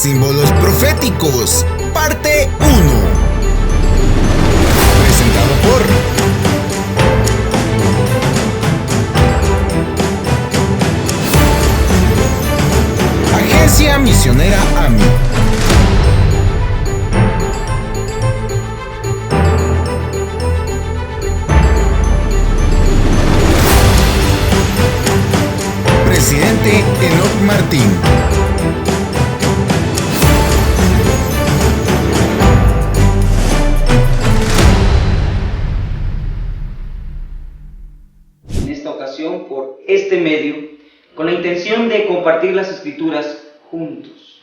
Símbolos proféticos, parte 1. Presentado por Agencia Misionera AMI. Presidente Enoc Martín. En esta ocasión, por este medio, con la intención de compartir las Escrituras juntos.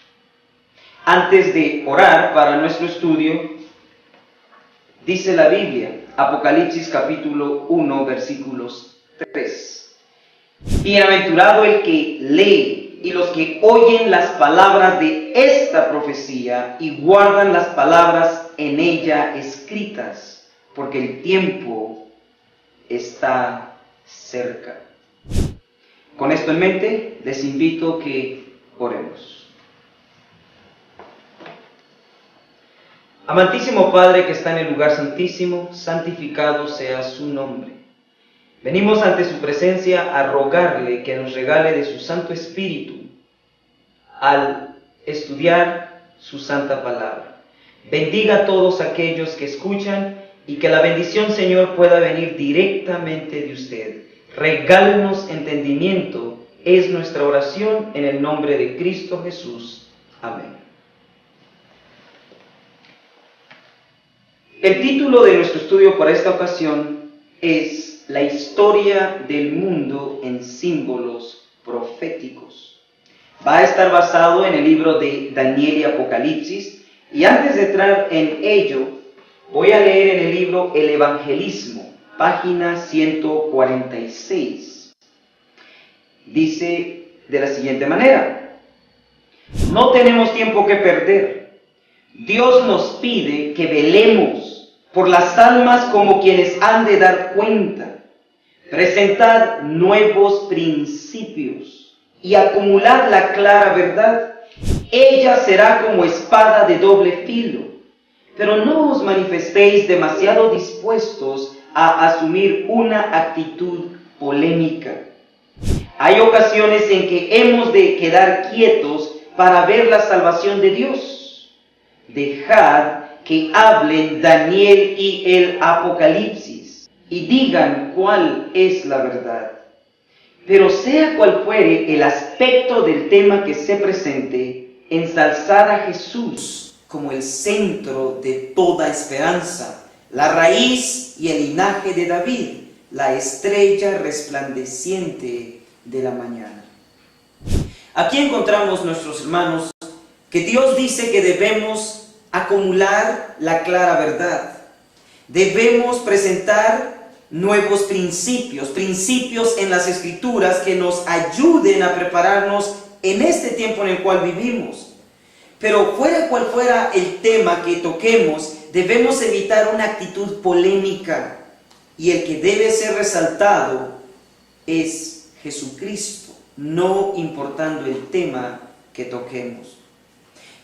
Antes de orar para nuestro estudio, dice la Biblia, Apocalipsis capítulo 1, versículos 3. Bienaventurado el que lee y los que oyen las palabras de esta profecía y guardan las palabras en ella escritas, porque el tiempo está cerca. Con esto en mente, les invito a que oremos. Amantísimo Padre que está en el lugar santísimo, santificado sea su nombre. Venimos ante su presencia a rogarle que nos regale de su Santo Espíritu al estudiar su santa palabra. Bendiga a todos aquellos que escuchan y que la bendición, Señor, pueda venir directamente de usted. Regálenos entendimiento, es nuestra oración en el nombre de Cristo Jesús. Amén. El título de nuestro estudio para esta ocasión es La historia del mundo en símbolos proféticos. Va a estar basado en el libro de Daniel y Apocalipsis, y antes de entrar en ello, voy a leer en el libro El Evangelismo, página 146. Dice de la siguiente manera: no tenemos tiempo que perder. Dios nos pide que velemos por las almas como quienes han de dar cuenta, presentar nuevos principios y acumular la clara verdad. Ella será como espada de doble filo, pero no os manifestéis demasiado dispuestos a asumir una actitud polémica. Hay ocasiones en que hemos de quedar quietos para ver la salvación de Dios. Dejad que hablen Daniel y el Apocalipsis y digan cuál es la verdad. Pero sea cual fuere el aspecto del tema que se presente, ensalzad a Jesús como el centro de toda esperanza, la raíz y el linaje de David, la estrella resplandeciente de la mañana. Aquí encontramos, nuestros hermanos, que Dios dice que debemos acumular la clara verdad. Debemos presentar nuevos principios en las Escrituras que nos ayuden a prepararnos en este tiempo en el cual vivimos. Pero fuera cual fuera el tema que toquemos, debemos evitar una actitud polémica, y el que debe ser resaltado es Jesucristo, no importando el tema que toquemos.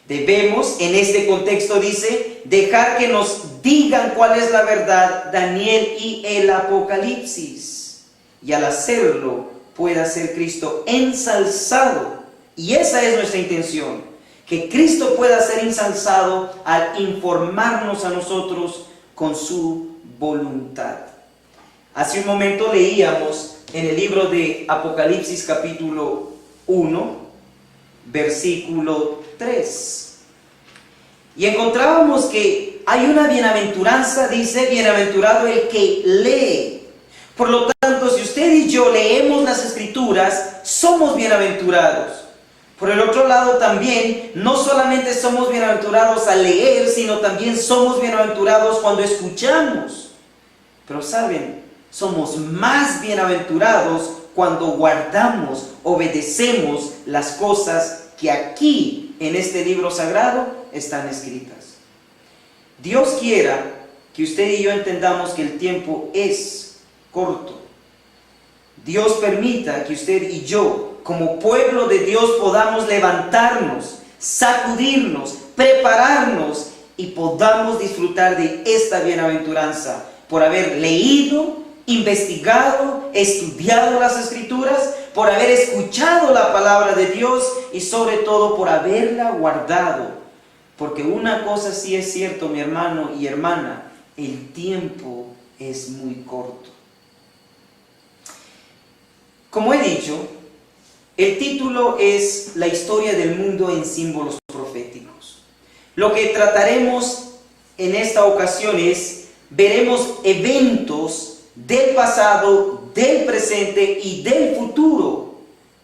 Debemos, en este contexto dice, dejar que nos digan cuál es la verdad, Daniel y el Apocalipsis. Y al hacerlo, pueda ser Cristo ensalzado. Y esa es nuestra intención, que Cristo pueda ser ensalzado al informarnos a nosotros con su voluntad. Hace un momento leíamos en el libro de Apocalipsis capítulo 1, versículo 3. Y encontrábamos que hay una bienaventuranza, dice, bienaventurado el que lee. Por lo tanto, si usted y yo leemos las Escrituras, somos bienaventurados. Por el otro lado también, no solamente somos bienaventurados al leer, sino también somos bienaventurados cuando escuchamos. Pero saben, somos más bienaventurados cuando guardamos, obedecemos las cosas que aquí, en este libro sagrado, están escritas. Dios quiera que usted y yo entendamos que el tiempo es corto. Dios permita que usted y yo, como pueblo de Dios, podamos levantarnos sacudirnos, prepararnos y podamos disfrutar de esta bienaventuranza por haber leído, investigado, estudiado las Escrituras, por haber escuchado la palabra de Dios y sobre todo por haberla guardado. Porque una cosa sí es cierto, mi hermano y hermana, el tiempo es muy corto. Como he dicho, el título es La historia del mundo en símbolos proféticos. Lo que trataremos en esta ocasión es, veremos eventos del pasado, del presente y del futuro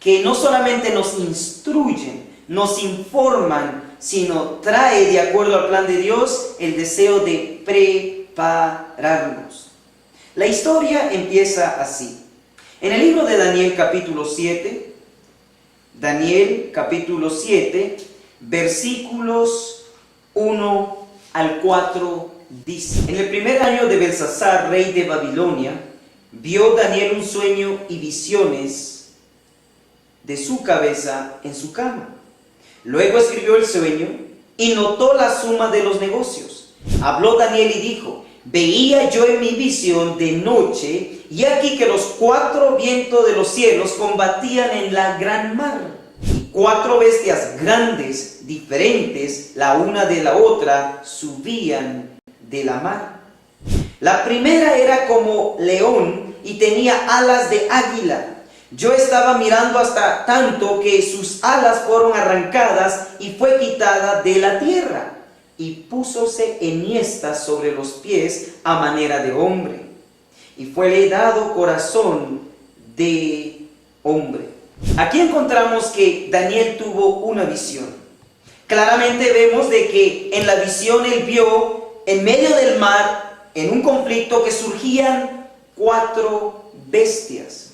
que no solamente nos instruyen, nos informan, sino trae de acuerdo al plan de Dios el deseo de prepararnos. La historia empieza así. En el libro de Daniel capítulo 7, versículos 1 al 4 dice: En el primer año de Belsasar, rey de Babilonia, vio Daniel un sueño y visiones de su cabeza en su cama. Luego escribió el sueño y notó la suma de los negocios. Habló Daniel y dijo: Veía yo en mi visión de noche, y aquí que los 4 vientos de los cielos combatían en la gran mar, y 4 bestias grandes, diferentes la una de la otra, subían de la mar. La primera era como león y tenía alas de águila. Yo estaba mirando hasta tanto que sus alas fueron arrancadas y fue quitada de la tierra, y púsose enhiesta sobre los pies a manera de hombre, y fuele dado corazón de hombre. Aquí encontramos que Daniel tuvo una visión. Claramente vemos de que en la visión él vio en medio del mar, en un conflicto, que surgían 4 bestias.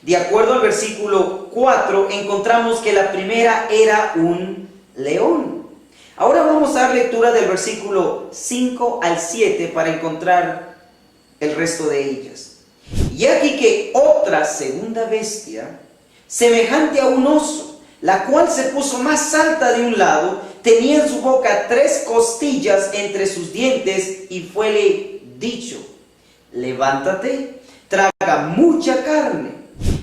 De acuerdo al versículo 4, encontramos que la primera era un león. Ahora vamos a dar lectura del versículo 5 al 7 para encontrar el resto de ellas. Y aquí que otra segunda bestia, semejante a un oso, la cual se puso más alta de un lado, tenía en su boca 3 costillas entre sus dientes, y fuele dicho: levántate, traga mucha carne.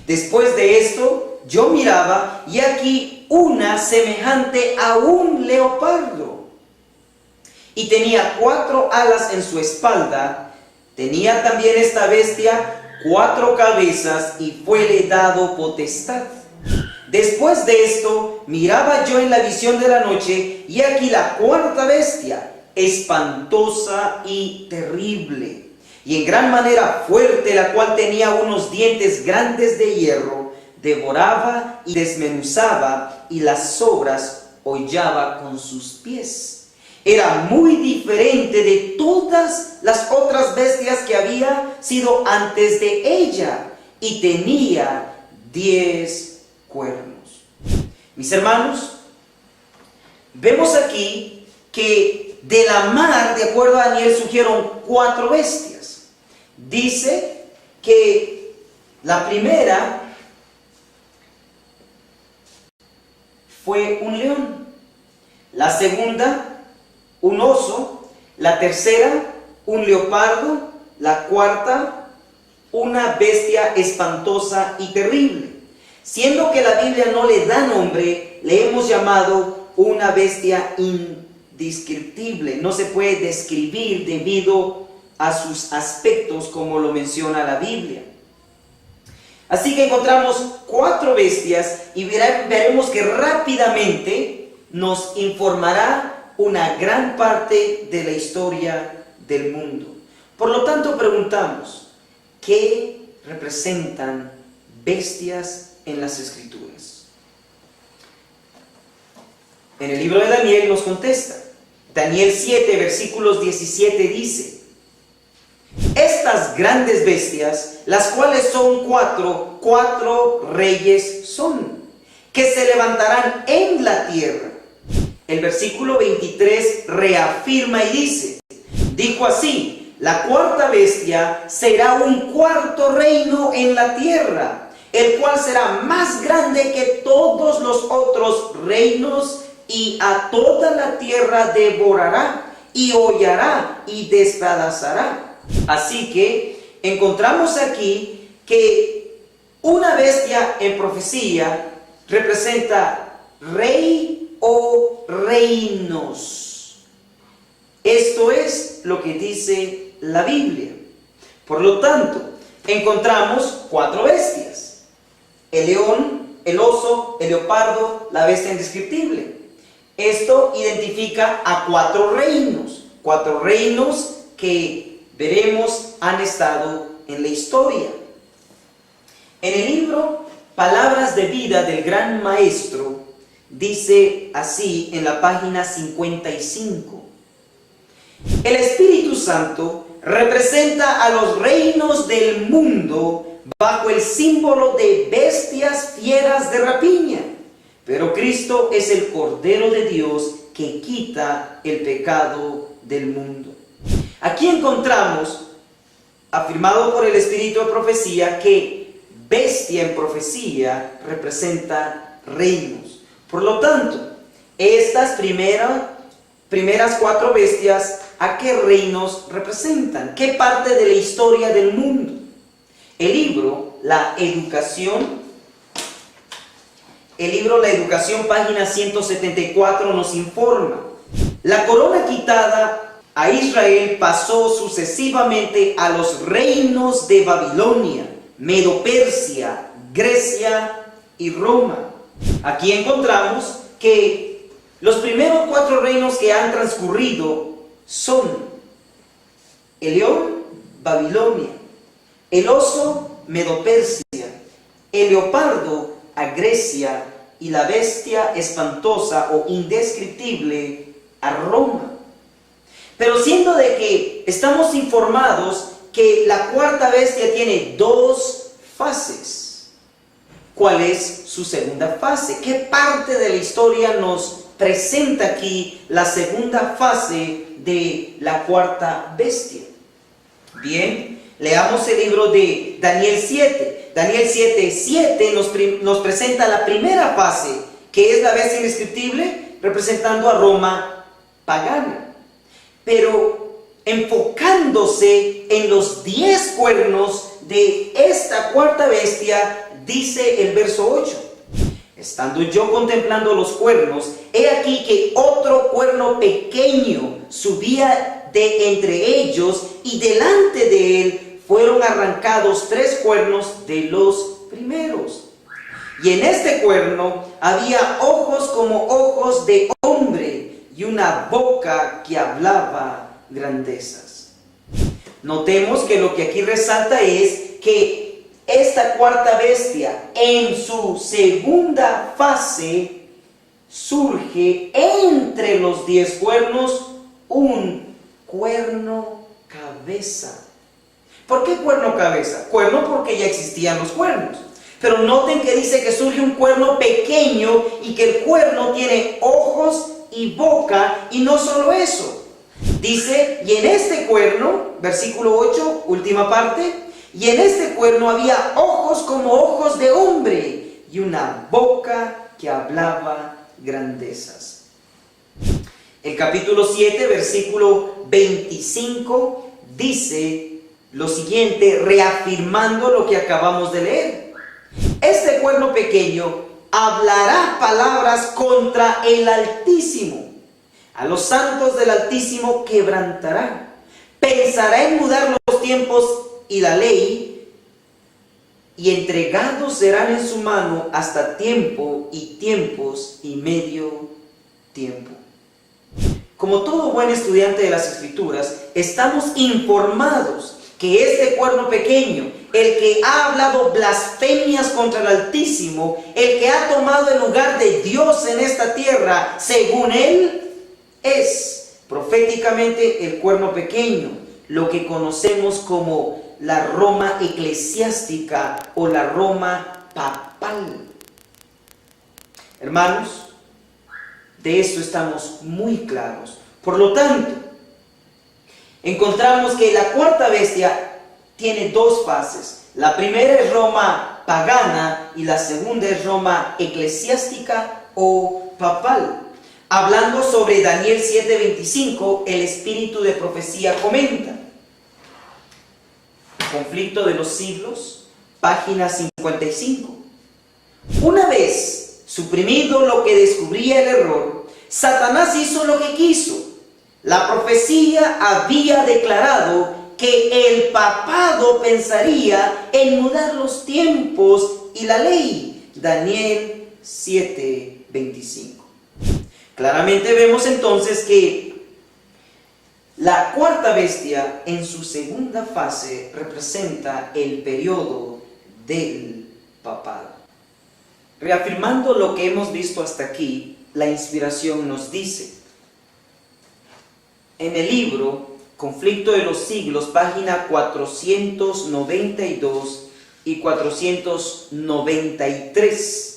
Después de esto yo miraba, y aquí una semejante a un leopardo, y tenía 4 alas en su espalda. Tenía también esta bestia 4 cabezas, y fuele dado potestad. Después de esto miraba yo en la visión de la noche, y aquí la 4ª bestia, espantosa y terrible, y en gran manera fuerte, la cual tenía unos dientes grandes de hierro, devoraba y desmenuzaba, y las sobras hollaba con sus pies. Era muy diferente de todas las otras bestias que había sido antes de ella, y tenía 10 cuernos. Mis hermanos, vemos aquí que de la mar, de acuerdo a Daniel, surgieron 4 bestias. Dice que la primera fue un león, la segunda un oso, la tercera un leopardo, la 4ª una bestia espantosa y terrible. Siendo que la Biblia no le da nombre, le hemos llamado una bestia indescriptible. No se puede describir debido a sus aspectos como lo menciona la Biblia. Así que encontramos 4 bestias, y veremos que rápidamente nos informará una gran parte de la historia del mundo. Por lo tanto, preguntamos: ¿qué representan bestias en las Escrituras? En el libro de Daniel nos contesta. Daniel 7, versículos 17 dice: Estas grandes bestias, las cuales son 4 reyes son, que se levantarán en la tierra. El versículo 23 reafirma y dice: Dijo así: La 4ª bestia será un 4º reino en la tierra, el cual será más grande que todos los otros reinos y a toda la tierra devorará, y hollará y despedazará. Así que encontramos aquí que una bestia en profecía representa rey o reinos. Esto es lo que dice la Biblia. Por lo tanto, encontramos 4 bestias: el león, el oso, el leopardo, la bestia indescriptible. Esto identifica a 4 reinos que veremos han estado en la historia. En el libro Palabras de Vida del Gran Maestro, dice así en la página 55: el Espíritu Santo representa a los reinos del mundo bajo el símbolo de bestias fieras de rapiña. Pero Cristo es el Cordero de Dios que quita el pecado del mundo. Aquí encontramos, afirmado por el Espíritu de Profecía, que bestia en profecía representa reinos. Por lo tanto, estas primeras 4 bestias, ¿a qué reinos representan? ¿Qué parte de la historia del mundo? El libro La Educación, página 174, nos informa: la corona quitada a Israel pasó sucesivamente a los reinos de Babilonia, Medo-Persia, Grecia y Roma. Aquí encontramos que los primeros 4 reinos que han transcurrido son el león, Babilonia; el oso, Medo-Persia; el leopardo, a Grecia; y la bestia espantosa o indescriptible, a Roma. Pero siendo de que estamos informados que la 4ª bestia tiene 2 fases, ¿cuál es su segunda fase? ¿Qué parte de la historia nos presenta aquí la segunda fase de la 4ª bestia? Bien, leamos el libro de Daniel 7. Daniel 7:7 nos presenta la primera fase, que es la bestia indescriptible, representando a Roma pagana. Pero enfocándose en los 10 cuernos de esta 4ª bestia, dice el verso 8: estando yo contemplando los cuernos, he aquí que otro cuerno pequeño subía de entre ellos, y delante de él fueron arrancados 3 cuernos de los primeros. Y en este cuerno había ojos como ojos de hombre, y una boca que hablaba grandezas. Notemos que lo que aquí resalta es que esta 4ª bestia, en su segunda fase, surge entre los 10 cuernos un cuerno cabeza. ¿Por qué cuerno cabeza? Cuerno porque ya existían los cuernos. Pero noten que dice que surge un cuerno pequeño y que el cuerno tiene ojos y boca, y no solo eso. Dice, y en este cuerno, versículo 8, última parte, y en este cuerno había ojos como ojos de hombre, y una boca que hablaba grandezas. El capítulo 7, versículo 25, dice lo siguiente, reafirmando lo que acabamos de leer: este cuerno pequeño hablará palabras contra el Altísimo, a los santos del Altísimo quebrantará, pensará en mudar los tiempos y la ley, y entregados serán en su mano hasta tiempo y tiempos y medio tiempo. Como todo buen estudiante de las Escrituras, estamos informados que este cuerno pequeño, el que ha hablado blasfemias contra el Altísimo, el que ha tomado el lugar de Dios en esta tierra, según él, es proféticamente el cuerno pequeño, lo que conocemos como la Roma eclesiástica o la Roma papal. Hermanos, de esto estamos muy claros. Por lo tanto, encontramos que la 4ª bestia tiene 2 fases. La primera es Roma pagana y la segunda es Roma eclesiástica o papal. hablando sobre Daniel 7:25, el espíritu de profecía comenta. Conflicto de los siglos, página 55. Una vez suprimido lo que descubría el error, Satanás hizo lo que quiso. La profecía había declarado que el papado pensaría en mudar los tiempos y la ley. Daniel 7:25. Claramente vemos entonces que la cuarta bestia en su segunda fase representa el periodo del papado. Reafirmando lo que hemos visto hasta aquí, la inspiración nos dice, en el libro Conflicto de los Siglos, página 492 y 493,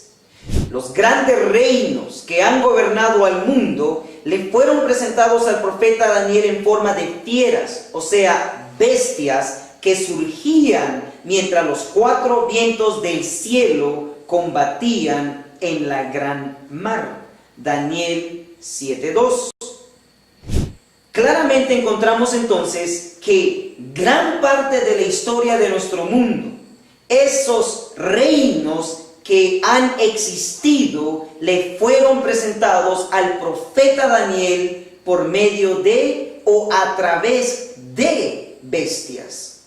los grandes reinos que han gobernado al mundo le fueron presentados al profeta Daniel en forma de fieras, o sea, bestias que surgían mientras los cuatro vientos del cielo combatían en la gran mar. Daniel 7:2. Claramente encontramos entonces que gran parte de la historia de nuestro mundo, esos reinos que han existido, le fueron presentados al profeta Daniel por medio de o a través de bestias.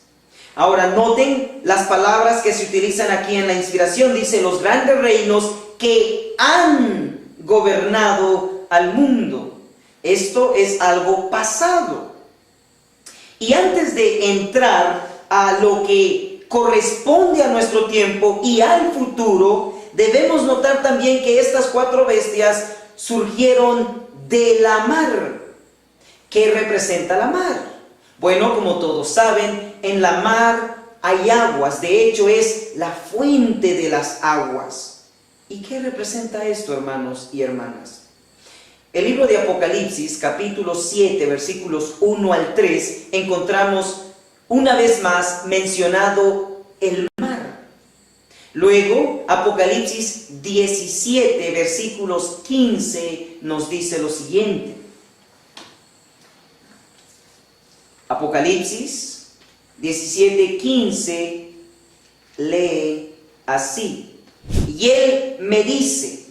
Ahora noten las palabras que se utilizan aquí en la inspiración. Dice los grandes reinos que han gobernado al mundo. Esto es algo pasado. Y antes de entrar a lo que corresponde a nuestro tiempo y al futuro, debemos notar también que estas cuatro bestias surgieron de la mar. ¿Qué representa la mar? Bueno, como todos saben, en la mar hay aguas. De hecho, es la fuente de las aguas. ¿Y qué representa esto, hermanos y hermanas? El libro de Apocalipsis, capítulo 7, versículos 1 al 3, encontramos una vez más mencionado el mar. Luego, Apocalipsis 17, versículos 15, nos dice lo siguiente. Apocalipsis 17, 15 lee así. Y él me dice: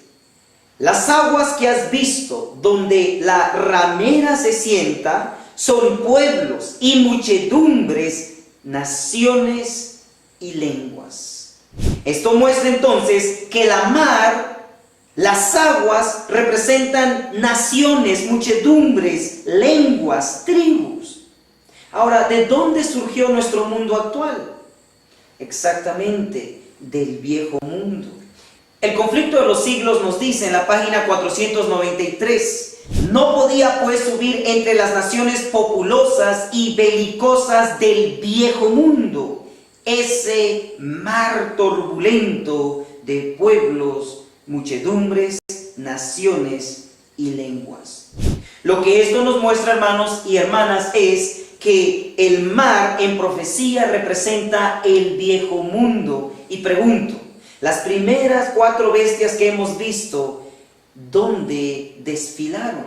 las aguas que has visto, donde la ramera se sienta, son pueblos y muchedumbres, naciones y lenguas. Esto muestra entonces que la mar, las aguas, representan naciones, muchedumbres, lenguas, tribus. Ahora, ¿de dónde surgió nuestro mundo actual? Exactamente, del viejo mundo. El conflicto de los siglos nos dice en la página 493, no podía pues subir entre las naciones populosas y belicosas del viejo mundo, ese mar turbulento de pueblos, muchedumbres, naciones y lenguas. Lo que esto nos muestra, hermanos y hermanas, es que el mar en profecía representa el viejo mundo. Y pregunto, las primeras cuatro bestias que hemos visto, ¿dónde desfilaron?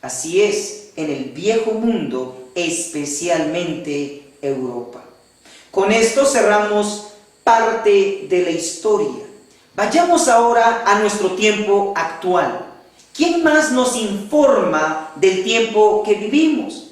Así es, en el viejo mundo, especialmente Europa. Con esto cerramos parte de la historia. Vayamos ahora a nuestro tiempo actual. ¿Quién más nos informa del tiempo que vivimos?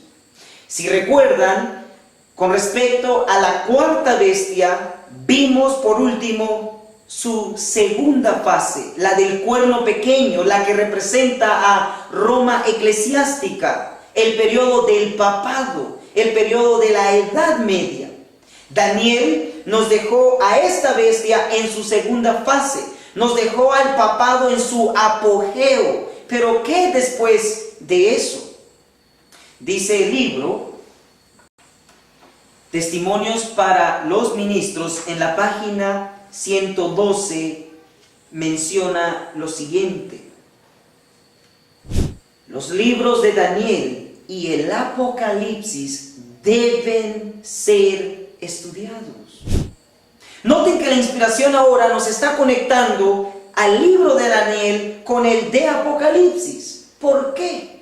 Si recuerdan, con respecto a la cuarta bestia, vimos por último su segunda fase, la del cuerno pequeño, la que representa a Roma eclesiástica, el periodo del papado, el periodo de la Edad Media. Daniel nos dejó a esta bestia en su segunda fase, nos dejó al papado en su apogeo. Pero ¿qué después de eso? Dice el libro Testimonios para los Ministros, en la página 112, menciona lo siguiente: los libros de Daniel y el Apocalipsis deben ser estudiados. Noten que la inspiración ahora nos está conectando al libro de Daniel con el de Apocalipsis. ¿Por qué?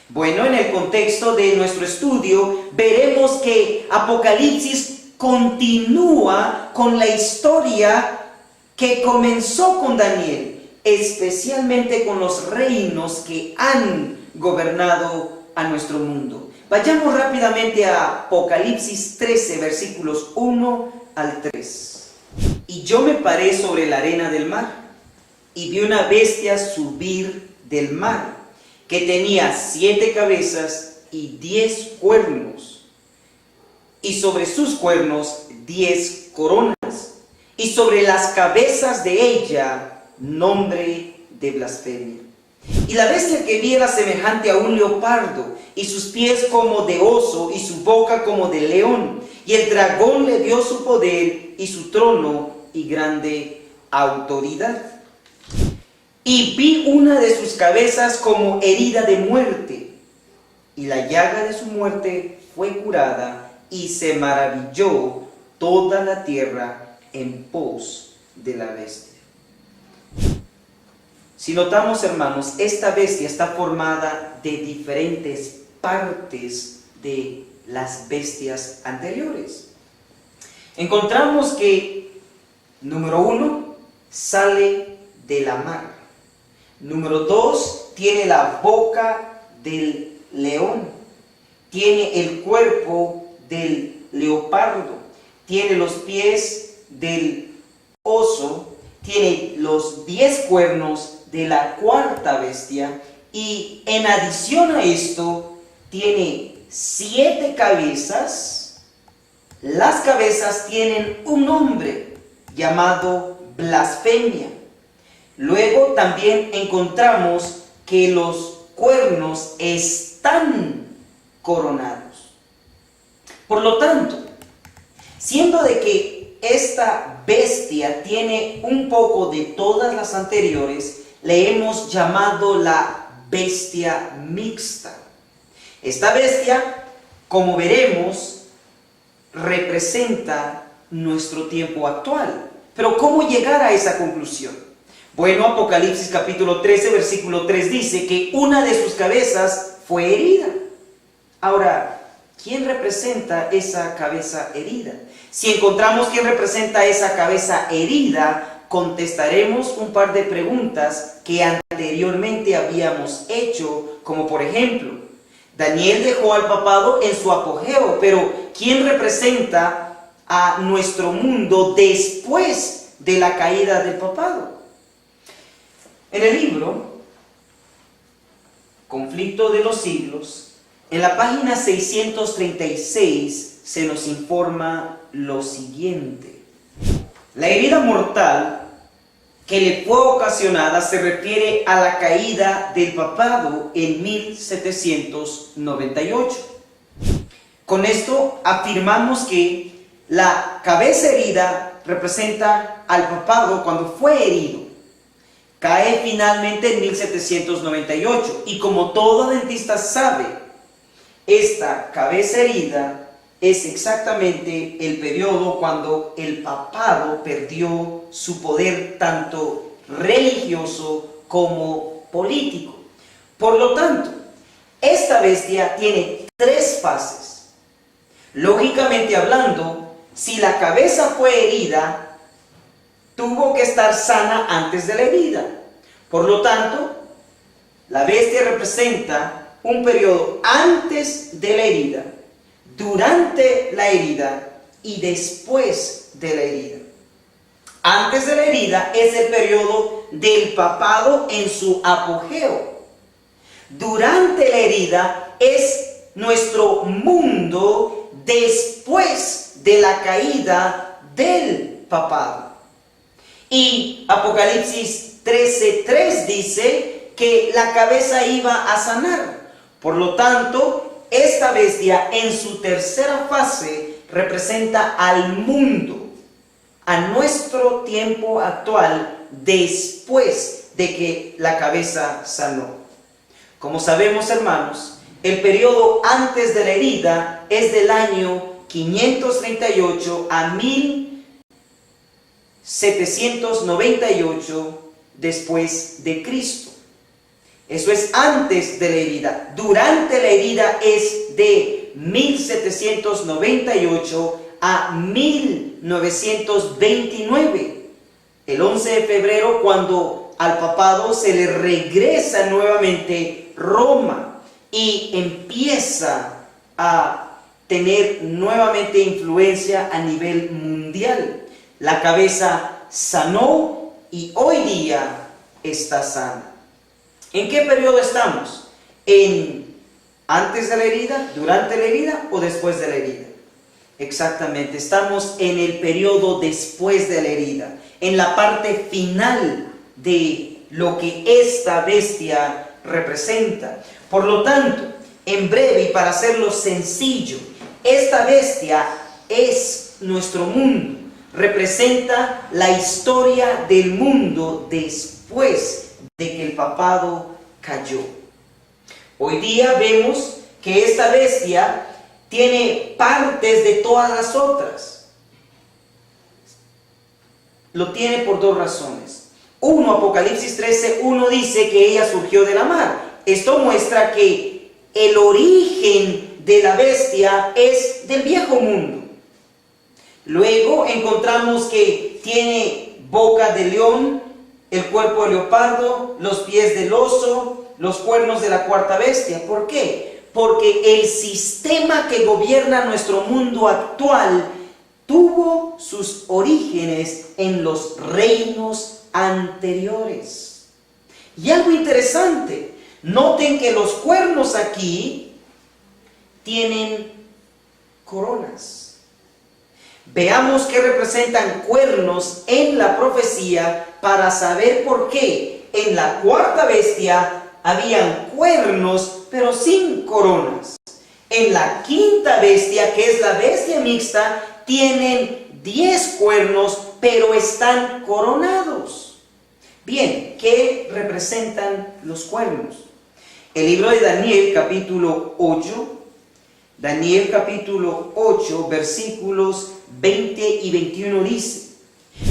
Bueno, en el contexto de nuestro estudio veremos que Apocalipsis continúa con la historia que comenzó con Daniel, especialmente con los reinos que han gobernado a nuestro mundo. Vayamos rápidamente a Apocalipsis 13, versículos 1 al 3. Y yo me paré sobre la arena del mar, y vi una bestia subir del mar, que tenía 7 cabezas y 10 cuernos, y sobre sus cuernos 10 coronas, y sobre las cabezas de ella nombre de blasfemia. Y la bestia que vi era semejante a un leopardo, y sus pies como de oso, y su boca como de león. Y el dragón le dio su poder, y su trono, y grande autoridad. Y vi una de sus cabezas como herida de muerte, y la llaga de su muerte fue curada, y se maravilló toda la tierra en pos de la bestia. Si notamos, hermanos, esta bestia está formada de diferentes partes de las bestias anteriores. Encontramos que, número 1, sale de la mar. Número 2, tiene la boca del león. Tiene el cuerpo del leopardo. Tiene los pies del oso. Tiene los 10 cuernos de la cuarta bestia. Y en adición a esto, tiene 7 cabezas. Las cabezas tienen un nombre llamado blasfemia. Luego también encontramos que los cuernos están coronados. Por lo tanto, siendo de que esta bestia tiene un poco de todas las anteriores, le hemos llamado la bestia mixta. Esta bestia, como veremos, representa nuestro tiempo actual. Pero ¿cómo llegar a esa conclusión? Bueno, Apocalipsis capítulo 13, versículo 3 dice que una de sus cabezas fue herida. Ahora, ¿quién representa esa cabeza herida? Si encontramos quién representa esa cabeza herida, contestaremos un par de preguntas que anteriormente habíamos hecho, como por ejemplo, Daniel dejó al papado en su apogeo, pero ¿quién representa a nuestro mundo después de la caída del papado? En el libro Conflicto de los Siglos, en la página 636 se nos informa lo siguiente. La herida mortal que le fue ocasionada se refiere a la caída del papado en 1798. Con esto afirmamos que la cabeza herida representa al papado cuando fue herido. Cae finalmente en 1798 y como todo dentista sabe, esta cabeza herida es exactamente el periodo cuando el papado perdió su poder tanto religioso como político. Por lo tanto, esta bestia tiene 3 fases. Lógicamente hablando, si la cabeza fue herida, tuvo que estar sana antes de la herida. Por lo tanto, la bestia representa un periodo antes de la herida, durante la herida y después de la herida. Antes de la herida es el periodo del papado en su apogeo. Durante la herida es nuestro mundo después de la caída del papado. Y Apocalipsis 13:3 dice que la cabeza iba a sanar. Por lo tanto, esta bestia en su tercera fase representa al mundo, a nuestro tiempo actual, después de que la cabeza sanó. Como sabemos, hermanos, el periodo antes de la herida es del año 538 a 1798 después de Cristo. Eso es antes de la herida. Durante la herida es de 1798 a 1929. El 11 de febrero, cuando al papado se le regresa nuevamente Roma y empieza a tener nuevamente influencia a nivel mundial. La cabeza sanó y hoy día está sana. ¿En qué periodo estamos? ¿Antes de la herida, durante la herida o después de la herida? Exactamente, estamos en el periodo después de la herida, en la parte final de lo que esta bestia representa. Por lo tanto, en breve y para hacerlo sencillo, esta bestia es nuestro mundo, representa la historia del mundo después de que el papado cayó. Hoy día vemos que esta bestia tiene partes de todas las otras. Lo tiene por dos razones. Uno, Apocalipsis 13:1 dice que ella surgió de la mar. Esto muestra que el origen de la bestia es del viejo mundo. Luego encontramos que tiene boca de león, el cuerpo de leopardo, los pies del oso, los cuernos de la cuarta bestia. ¿Por qué? Porque el sistema que gobierna nuestro mundo actual tuvo sus orígenes en los reinos anteriores. Y algo interesante, noten que los cuernos aquí tienen coronas. Veamos qué representan cuernos en la profecía para saber por qué en la cuarta bestia habían cuernos pero sin coronas. En la quinta bestia, que es la bestia mixta, tienen 10 cuernos pero están coronados. Bien, ¿qué representan los cuernos? El libro de Daniel capítulo 8, Daniel capítulo 8 versículos 20 y 21 dice: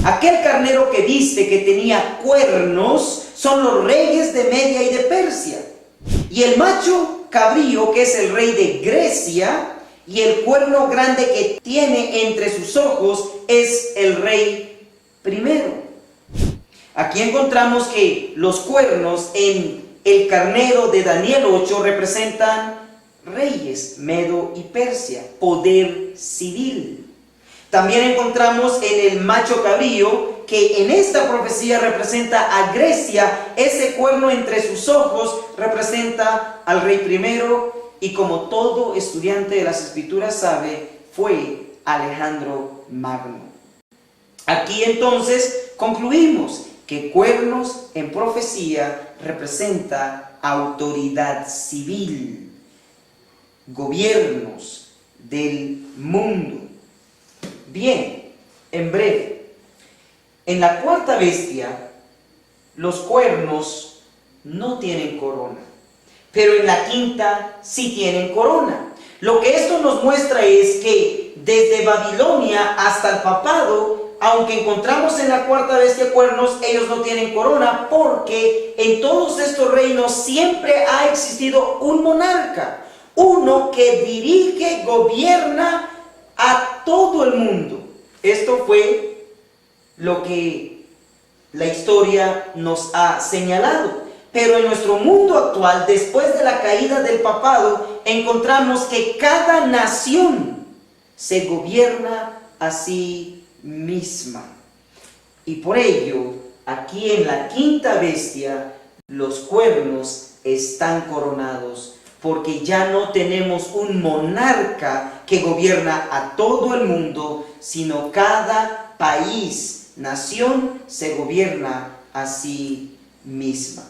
aquel carnero que viste que tenía cuernos son los reyes de Media y de Persia, y el macho cabrío que es el rey de Grecia, y el cuerno grande que tiene entre sus ojos es el rey primero. Aquí encontramos que los cuernos en el carnero de Daniel 8 representan reyes, Medo y Persia, poder civil. También encontramos en el macho cabrío que en esta profecía representa a Grecia. Ese cuerno entre sus ojos representa al rey primero, y como todo estudiante de las escrituras sabe, fue Alejandro Magno. Aquí entonces concluimos que cuernos en profecía representa autoridad civil, gobiernos del mundo. Bien, en breve, en la cuarta bestia, los cuernos no tienen corona, pero en la quinta sí tienen corona. Lo que esto nos muestra es que desde Babilonia hasta el papado, aunque encontramos en la cuarta bestia cuernos, ellos no tienen corona, porque en todos estos reinos siempre ha existido un monarca, uno que dirige, gobierna a todo el mundo. Esto fue lo que la historia nos ha señalado. Pero en nuestro mundo actual, después de la caída del papado, encontramos que cada nación se gobierna a sí misma. Y por ello, aquí en la quinta bestia, los cuernos están coronados, porque ya no tenemos un monarca que gobierna a todo el mundo, sino cada país, nación, se gobierna a sí misma.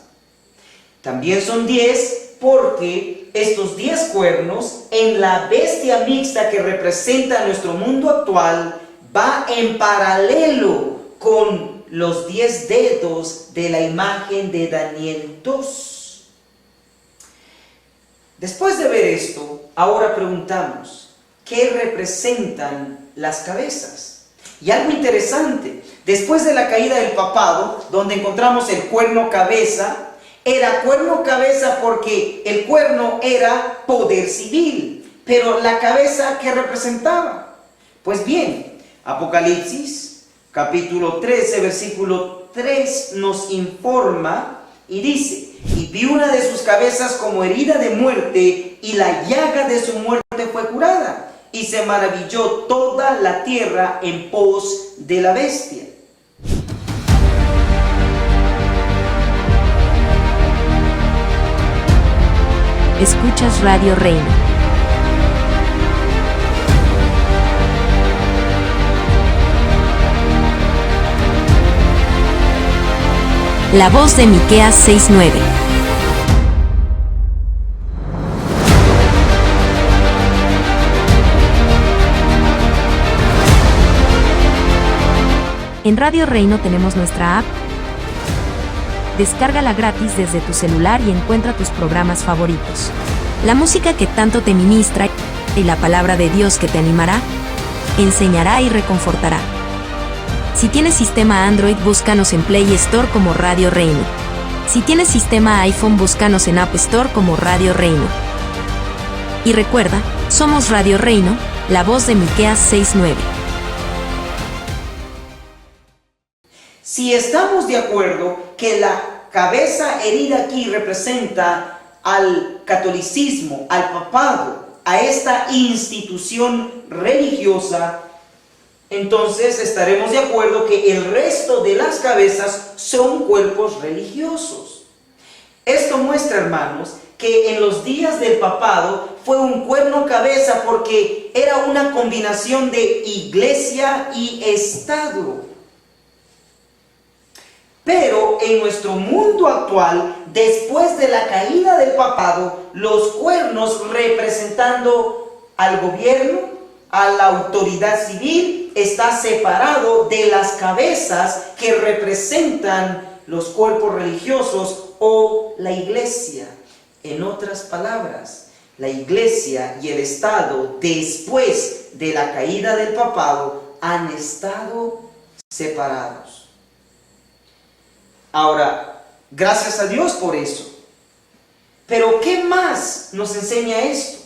También son 10 porque estos 10 cuernos en la bestia mixta que representa nuestro mundo actual va en paralelo con los 10 dedos de la imagen de Daniel 2. Después de ver esto, ahora preguntamos, ¿qué representan las cabezas? Y algo interesante, después de la caída del papado, donde encontramos el cuerno cabeza, Era cuerno cabeza porque el cuerno era poder civil, pero la cabeza, ¿qué representaba? Pues bien, Apocalipsis capítulo 13, versículo 3 nos informa y dice: y vi una de sus cabezas como herida de muerte, y la llaga de su muerte fue curada, y se maravilló toda la tierra en pos de la bestia. Escuchas Radio Reino. La voz de Miqueas 6:9. En Radio Reino tenemos nuestra app. Descárgala gratis desde tu celular y encuentra tus programas favoritos. La música que tanto te ministra y la palabra de Dios que te animará, enseñará y reconfortará. Si tienes sistema Android, búscanos en Play Store como Radio Reino. Si tienes sistema iPhone, búscanos en App Store como Radio Reino. Y recuerda, somos Radio Reino, la voz de Miqueas 6:9. Si estamos de acuerdo que la cabeza herida aquí representa al catolicismo, al papado, a esta institución religiosa, entonces estaremos de acuerdo que el resto de las cabezas son cuerpos religiosos. Esto muestra, hermanos, que en los días del papado fue un cuerno cabeza porque era una combinación de iglesia y Estado. Pero en nuestro mundo actual, después de la caída del papado, los cuernos representando al gobierno, a la autoridad civil, está separado de las cabezas que representan los cuerpos religiosos o la iglesia. En otras palabras, la iglesia y el Estado, después de la caída del papado, han estado separados. Ahora, gracias a Dios por eso. Pero ¿qué más nos enseña esto?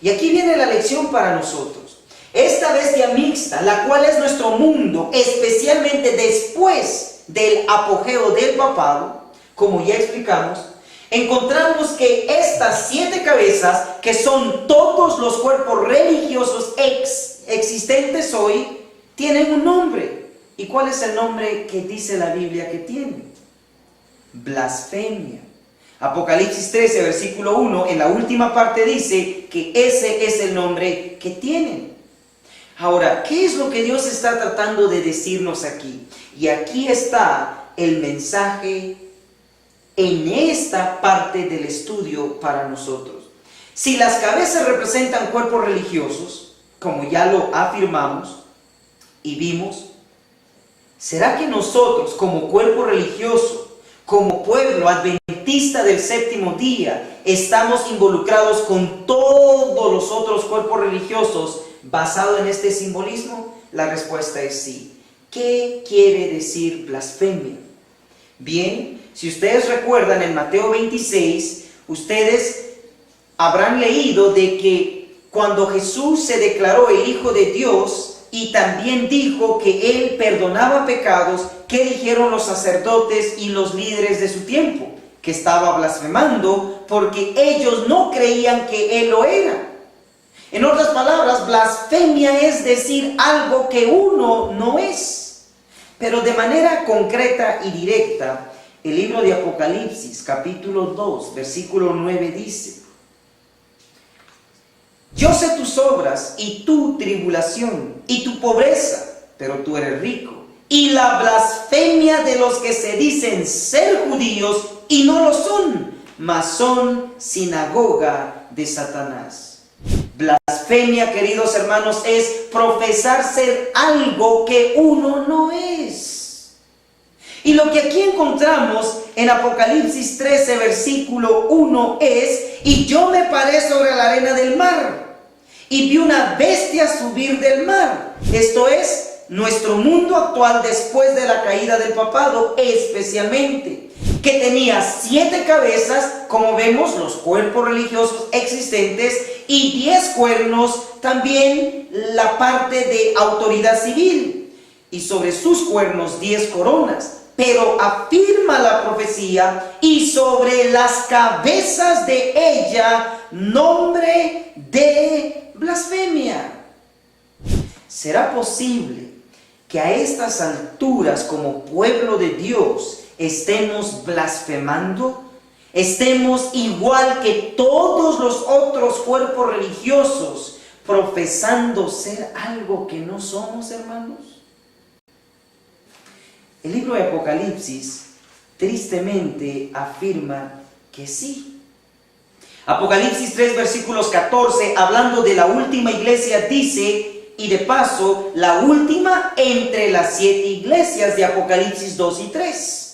Y aquí viene la lección para nosotros. Esta bestia mixta, la cual es nuestro mundo, especialmente después del apogeo del papado, como ya explicamos, encontramos que estas 7 cabezas, que son todos los cuerpos religiosos existentes hoy, tienen un nombre. ¿Y cuál es el nombre que dice la Biblia que tiene? Blasfemia. Apocalipsis 13, versículo 1, en la última parte dice que ese es el nombre que tienen. Ahora, ¿qué es lo que Dios está tratando de decirnos aquí? Y aquí está el mensaje en esta parte del estudio para nosotros. Si las cabezas representan cuerpos religiosos, como ya lo afirmamos y vimos, ¿será que nosotros como cuerpo religioso, como pueblo adventista del séptimo día, estamos involucrados con todos los otros cuerpos religiosos basados en este simbolismo? La respuesta es sí. ¿Qué quiere decir blasfemia? Bien, si ustedes recuerdan en Mateo 26, ustedes habrán leído de que cuando Jesús se declaró el Hijo de Dios, y también dijo que Él perdonaba pecados, ¿qué dijeron los sacerdotes y los líderes de su tiempo? Que estaba blasfemando porque ellos no creían que Él lo era. En otras palabras, blasfemia es decir algo que uno no es. Pero de manera concreta y directa, el libro de Apocalipsis, capítulo 2, versículo 9 dice: yo sé tus obras y tu tribulación y tu pobreza, pero tú eres rico. Y la blasfemia de los que se dicen ser judíos y no lo son, mas son sinagoga de Satanás. Blasfemia, queridos hermanos, es profesar ser algo que uno no es. Y lo que aquí encontramos en Apocalipsis 13, versículo 1 es: y yo me paré sobre la arena del mar, y vi una bestia subir del mar. Esto es nuestro mundo actual después de la caída del papado especialmente. que tenía 7 cabezas, como vemos, los cuerpos religiosos existentes, y 10 cuernos, también la parte de autoridad civil, y sobre sus cuernos 10 coronas. Pero afirma la profecía, y sobre las cabezas de ella, nombre de blasfemia. ¿Será posible que a estas alturas, como pueblo de Dios, estemos blasfemando? Estemos igual que todos los otros cuerpos religiosos, profesando ser algo que no somos, hermanos. El libro de Apocalipsis tristemente afirma que sí. Apocalipsis 3 versículos 14, hablando de la última iglesia, dice, y de paso, la última entre las 7 iglesias de Apocalipsis 2 y 3.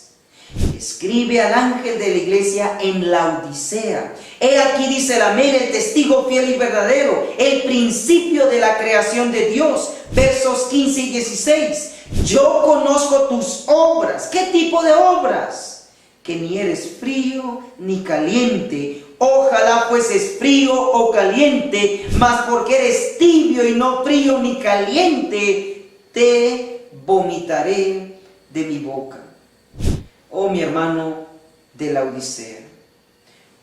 Escribe al ángel de la iglesia en Laodicea. He aquí, dice el amén, el testigo fiel y verdadero, el principio de la creación de Dios. Versos 15 y 16. Yo conozco tus obras. ¿Qué tipo de obras? Que ni eres frío ni caliente. Ojalá fueses frío o caliente, mas porque eres tibio y no frío ni caliente, te vomitaré de mi boca. Oh, mi hermano de Laodicea,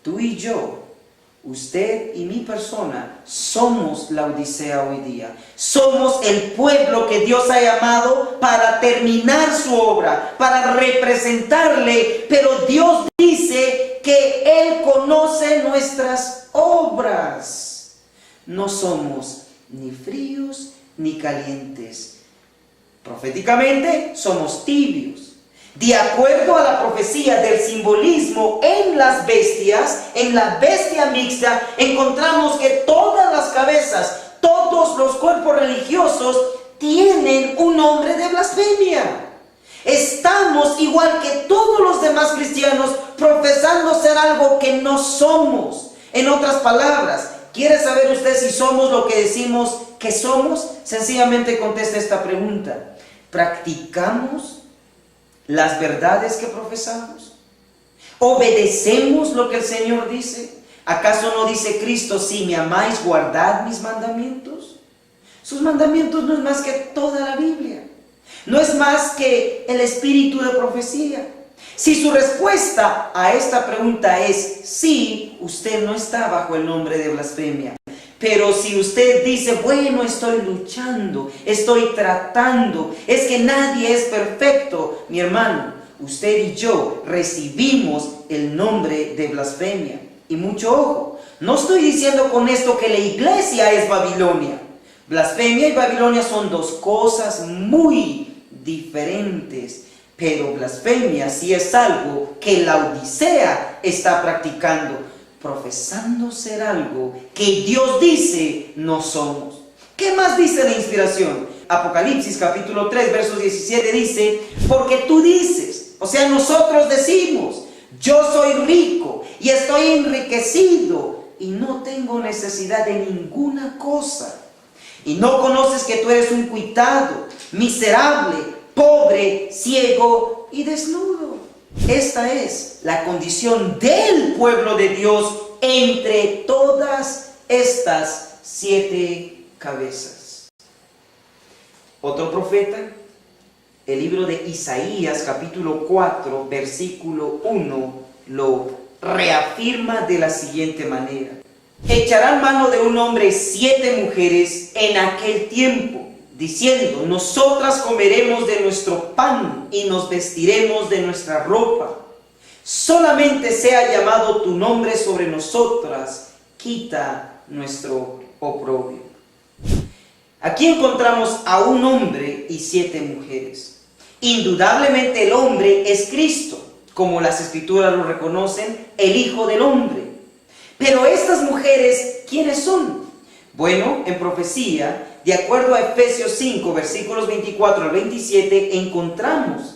tú y yo, usted y mi persona, somos Laodicea hoy día. Somos el pueblo que Dios ha llamado para terminar su obra, para representarle, pero Dios dice que Él conoce nuestras obras. No somos ni fríos ni calientes. Proféticamente somos tibios. De acuerdo a la profecía del simbolismo en las bestias, en la bestia mixta, encontramos que todas las cabezas, todos los cuerpos religiosos tienen un nombre de blasfemia. Estamos igual que todos los demás cristianos profesando ser algo que no somos. En otras palabras, ¿quiere saber usted si somos lo que decimos que somos? Sencillamente conteste esta pregunta. ¿Practicamos las verdades que profesamos? ¿Obedecemos lo que el Señor dice? ¿Acaso no dice Cristo, si me amáis, guardad mis mandamientos? Sus mandamientos no es más que toda la Biblia. No es más que el espíritu de profecía. Si su respuesta a esta pregunta es sí, usted no está bajo el nombre de blasfemia. Pero si usted dice, bueno, estoy luchando, estoy tratando, es que nadie es perfecto, mi hermano, usted y yo recibimos el nombre de blasfemia. Y mucho ojo, no estoy diciendo con esto que la iglesia es Babilonia. Blasfemia y Babilonia son dos cosas muy diferentes. Pero blasfemia sí es algo que Laodicea está practicando, profesando ser algo que Dios dice no somos. ¿Qué más dice la inspiración? Apocalipsis capítulo 3 versos 17 dice, porque tú dices, o sea, nosotros decimos, yo soy rico y estoy enriquecido y no tengo necesidad de ninguna cosa. Y no conoces que tú eres un cuitado, miserable, pobre, ciego y desnudo. Esta es la condición del pueblo de Dios entre todas estas 7 cabezas. Otro profeta, el libro de Isaías capítulo 4 versículo 1 lo reafirma de la siguiente manera. Echarán mano de un hombre 7 mujeres en aquel tiempo, diciendo, nosotras comeremos de nuestro pan y nos vestiremos de nuestra ropa. Solamente sea llamado tu nombre sobre nosotras, quita nuestro oprobio. Aquí encontramos a un hombre y 7 mujeres. Indudablemente el hombre es Cristo, como las escrituras lo reconocen, el Hijo del Hombre. Pero estas mujeres, ¿quiénes son? Bueno, en profecía, de acuerdo a Efesios 5, versículos 24 al 27, encontramos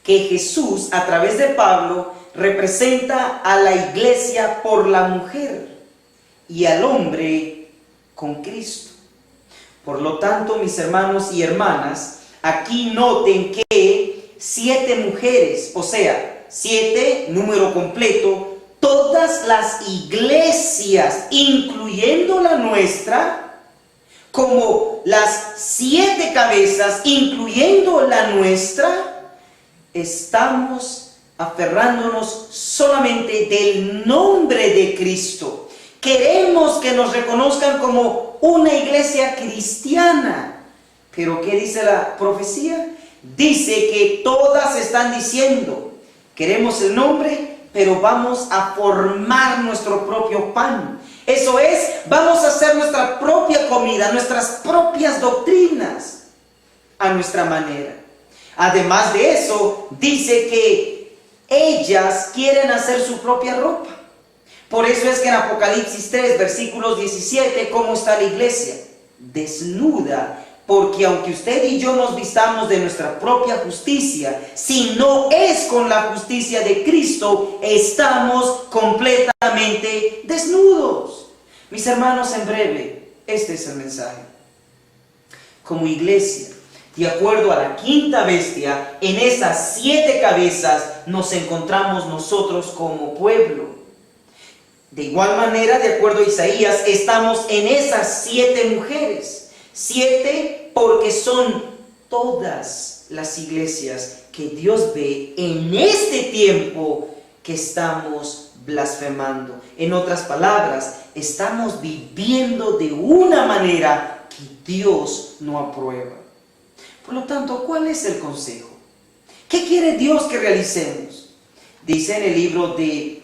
que Jesús, a través de Pablo, representa a la iglesia por la mujer y al hombre con Cristo. Por lo tanto, mis hermanos y hermanas, aquí noten que 7 mujeres, o sea, 7, número completo, todas las iglesias, incluyendo la nuestra, como las 7 cabezas, incluyendo la nuestra, estamos aferrándonos solamente del nombre de Cristo. Queremos que nos reconozcan como una iglesia cristiana. Pero ¿qué dice la profecía? Dice que todas están diciendo, queremos el nombre, pero vamos a formar nuestro propio pan. Eso es, vamos a hacer nuestra propia comida, nuestras propias doctrinas, a nuestra manera. Además de eso, dice que ellas quieren hacer su propia ropa. Por eso es que en Apocalipsis 3, versículos 17, ¿cómo está la iglesia? Desnuda. Porque aunque usted y yo nos vistamos de nuestra propia justicia, si no es con la justicia de Cristo, estamos completamente desnudos. Mis hermanos, en breve, este es el mensaje. Como iglesia, de acuerdo a la quinta bestia, en esas 7 cabezas nos encontramos nosotros como pueblo. De igual manera, de acuerdo a Isaías, estamos en esas 7 mujeres. 7 porque son todas las iglesias que Dios ve en este tiempo que estamos blasfemando. En otras palabras, estamos viviendo de una manera que Dios no aprueba. Por lo tanto, ¿cuál es el consejo? ¿Qué quiere Dios que realicemos? Dice en el libro de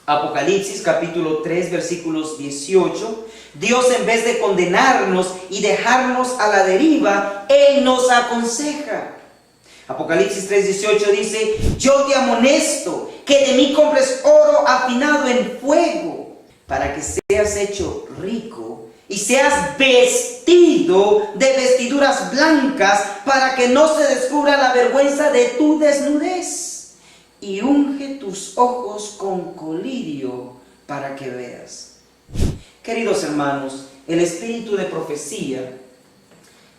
Apocalipsis capítulo 3 versículos 18, Dios, en vez de condenarnos y dejarnos a la deriva, Él nos aconseja. Apocalipsis 3:18 dice, yo te amonesto que de mí compres oro afinado en fuego, para que seas hecho rico y seas vestido de vestiduras blancas, para que no se descubra la vergüenza de tu desnudez, y unge tus ojos con colirio para que veas. Queridos hermanos, el espíritu de profecía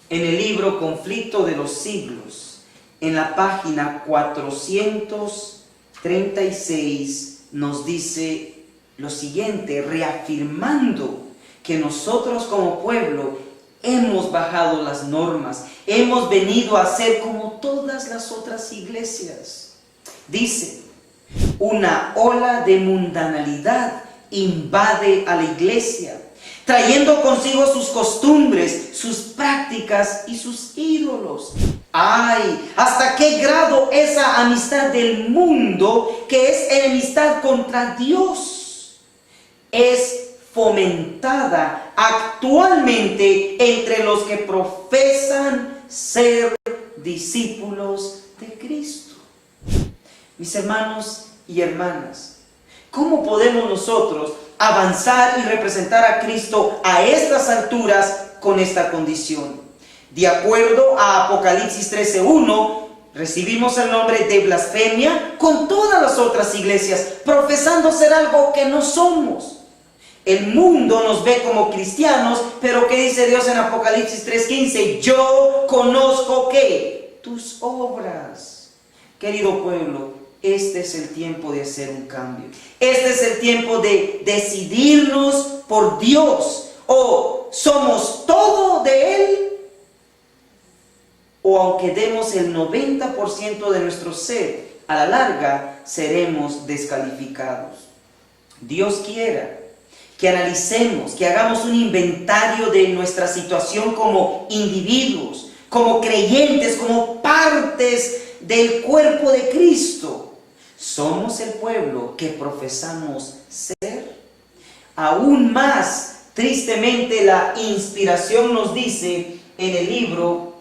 en el libro Conflicto de los Siglos, en la página 436, nos dice lo siguiente, reafirmando que nosotros como pueblo hemos bajado las normas, hemos venido a ser como todas las otras iglesias. Dice, una ola de mundanalidad invade a la iglesia, trayendo consigo sus costumbres, sus prácticas y sus ídolos. ¡Ay! ¿Hasta qué grado esa amistad del mundo, que es enemistad contra Dios, es fomentada actualmente entre los que profesan ser discípulos de Cristo? Mis hermanos y hermanas, ¿cómo podemos nosotros avanzar y representar a Cristo a estas alturas con esta condición? De acuerdo a Apocalipsis 13:1, recibimos el nombre de blasfemia con todas las otras iglesias, profesando ser algo que no somos. El mundo nos ve como cristianos, pero ¿qué dice Dios en Apocalipsis 3:15? Yo conozco, ¿qué? Tus obras. Querido pueblo, este es el tiempo de hacer un cambio. Este es el tiempo de decidirnos por Dios. O somos todo de Él, o aunque demos el 90% de nuestro ser, a la larga seremos descalificados. Dios quiera que analicemos, que hagamos un inventario de nuestra situación como individuos, como creyentes, como partes del cuerpo de Cristo. ¿Somos el pueblo que profesamos ser? Aún más, tristemente, la inspiración nos dice en el libro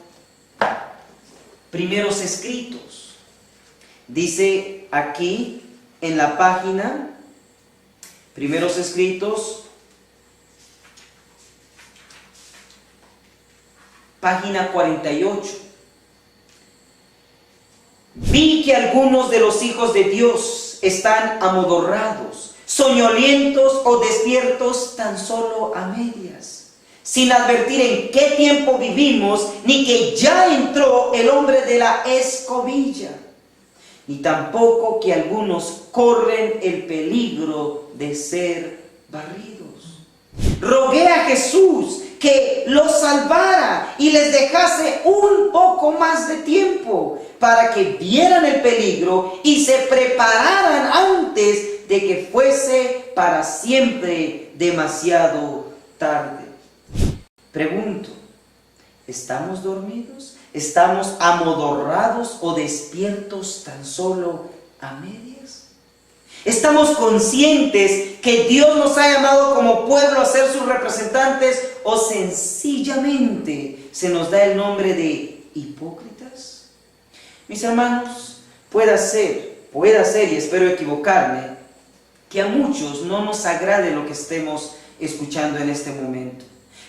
Primeros Escritos. Dice aquí en la página Primeros Escritos, página 48. Vi que algunos de los hijos de Dios están amodorrados, soñolientos o despiertos tan solo a medias, sin advertir en qué tiempo vivimos, ni que ya entró el hombre de la escobilla. ni tampoco que algunos corren el peligro de ser barridos. Rogué a Jesús que los salvara y les dejase un poco más de tiempo para que vieran el peligro y se prepararan antes de que fuese para siempre demasiado tarde. Pregunto, ¿estamos dormidos? ¿Estamos amodorrados o despiertos tan solo a medias? ¿Estamos conscientes que Dios nos ha llamado como pueblo a ser sus representantes o sencillamente se nos da el nombre de hipócritas? Mis hermanos, puede ser, y espero equivocarme, que a muchos no nos agrade lo que estemos escuchando en este momento.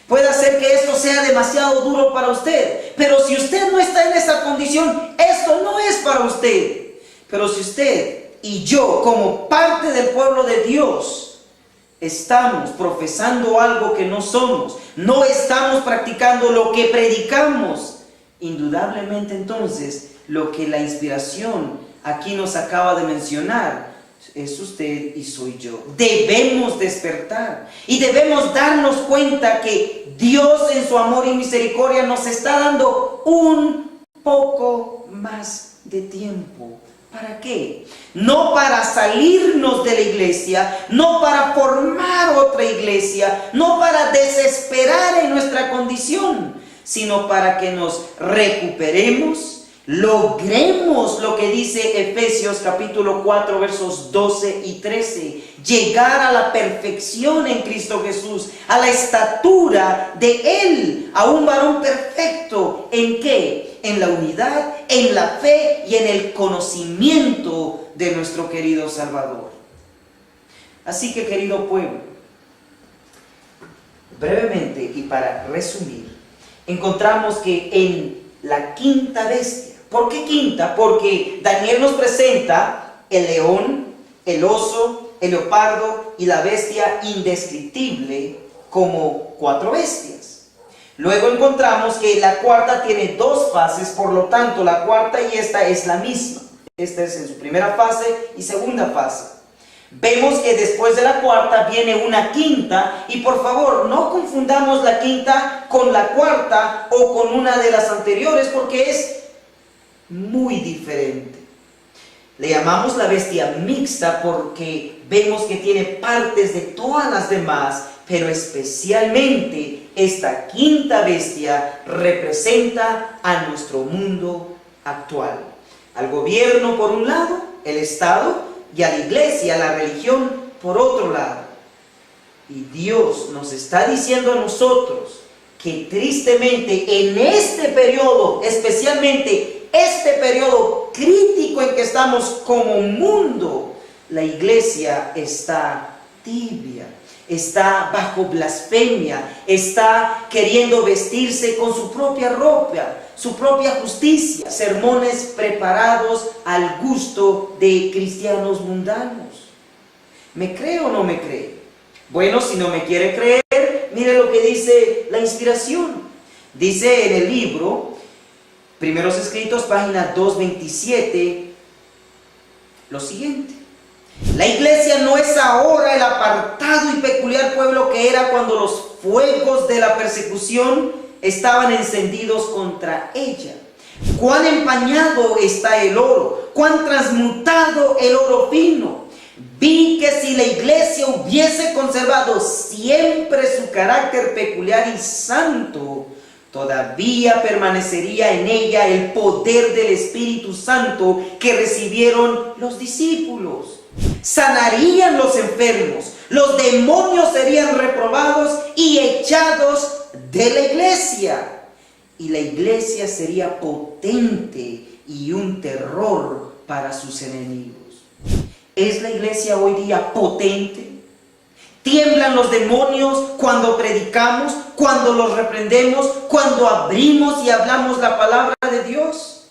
Puede ser que esto sea demasiado duro para usted, pero si usted no está en esa condición, esto no es para usted. Pero si usted y yo, como parte del pueblo de Dios, estamos profesando algo que no somos, no estamos practicando lo que predicamos, indudablemente entonces lo que la inspiración aquí nos acaba de mencionar es usted y soy yo. Debemos despertar y debemos darnos cuenta que Dios en su amor y misericordia nos está dando un poco más de tiempo. ¿Para qué? No para salirnos de la iglesia, no para formar otra iglesia, no para desesperar en nuestra condición, sino para que nos recuperemos, logremos lo que dice Efesios capítulo 4 versos 12 y 13, llegar a la perfección en Cristo Jesús, a la estatura de Él, a un varón perfecto. ¿En qué? En la unidad, en la fe y en el conocimiento de nuestro querido Salvador. Así que, querido pueblo, brevemente y para resumir, encontramos que en la quinta bestia, ¿por qué quinta? Porque Daniel nos presenta el león, el oso, el leopardo y la bestia indescriptible como 4 bestias. Luego encontramos que la cuarta tiene 2 fases, por lo tanto la cuarta y esta es la misma. Esta es en su primera fase y segunda fase. Vemos que después de la cuarta viene una quinta y por favor no confundamos la quinta con la cuarta o con una de las anteriores porque es muy diferente. Le llamamos la bestia mixta porque vemos que tiene partes de todas las demás, pero especialmente esta quinta bestia representa a nuestro mundo actual. Al gobierno por un lado, el Estado, y a la iglesia, la religión, por otro lado. Y Dios nos está diciendo a nosotros que tristemente en este periodo, especialmente este periodo crítico en que estamos como mundo, la iglesia está tibia, está bajo blasfemia, está queriendo vestirse con su propia ropa, su propia justicia, sermones preparados al gusto de cristianos mundanos. ¿Me cree o no me cree? Bueno, si no me quiere creer, mire lo que dice la inspiración. Dice en el libro, Primeros Escritos, página 227, lo siguiente. La iglesia no es ahora el apartado y peculiar pueblo que era cuando los fuegos de la persecución estaban encendidos contra ella. Cuán empañado está el oro, cuán transmutado el oro fino. Vi que si la iglesia hubiese conservado siempre su carácter peculiar y santo, todavía permanecería en ella el poder del Espíritu Santo que recibieron los discípulos. Sanarían los enfermos, los demonios serían reprobados y echados de la iglesia. Y la iglesia sería potente y un terror para sus enemigos. ¿Es la iglesia hoy día potente? ¿Tiemblan los demonios cuando predicamos, cuando los reprendemos, cuando abrimos y hablamos la palabra de Dios?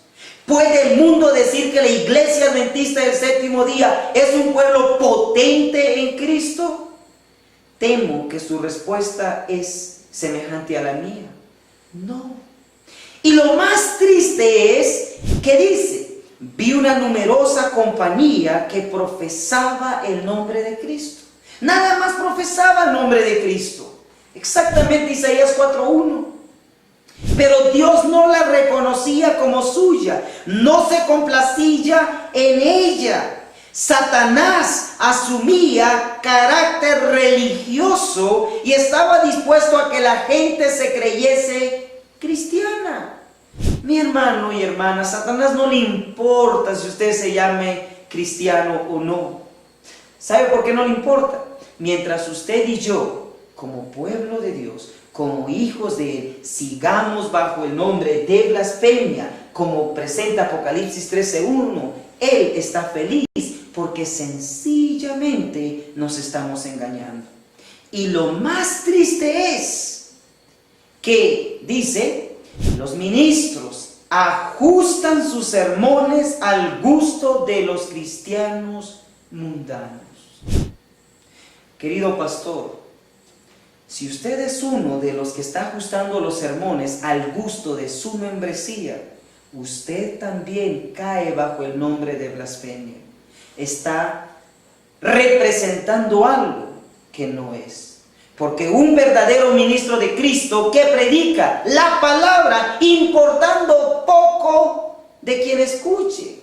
¿Puede el mundo decir que la iglesia adventista del séptimo día es un pueblo potente en Cristo? Temo que su respuesta es semejante a la mía. No. Y lo más triste es que dice, vi una numerosa compañía que profesaba el nombre de Cristo. Nada más profesaba el nombre de Cristo. Exactamente Isaías 4:1. Pero Dios no la reconocía como suya, no se complacía en ella. Satanás asumía carácter religioso y estaba dispuesto a que la gente se creyese cristiana. Mi hermano y hermana, a Satanás no le importa si usted se llame cristiano o no. ¿Sabe por qué no le importa? Mientras usted y yo, como pueblo de Dios, como hijos de Él, sigamos bajo el nombre de blasfemia, como presenta Apocalipsis 13:1, Él está feliz porque sencillamente nos estamos engañando. Y lo más triste es que, dice, los ministros ajustan sus sermones al gusto de los cristianos mundanos. Querido pastor, si usted es uno de los que está ajustando los sermones al gusto de su membresía, usted también cae bajo el nombre de blasfemia. Está representando algo que no es. Porque un verdadero ministro de Cristo que predica la palabra, importando poco de quien escuche.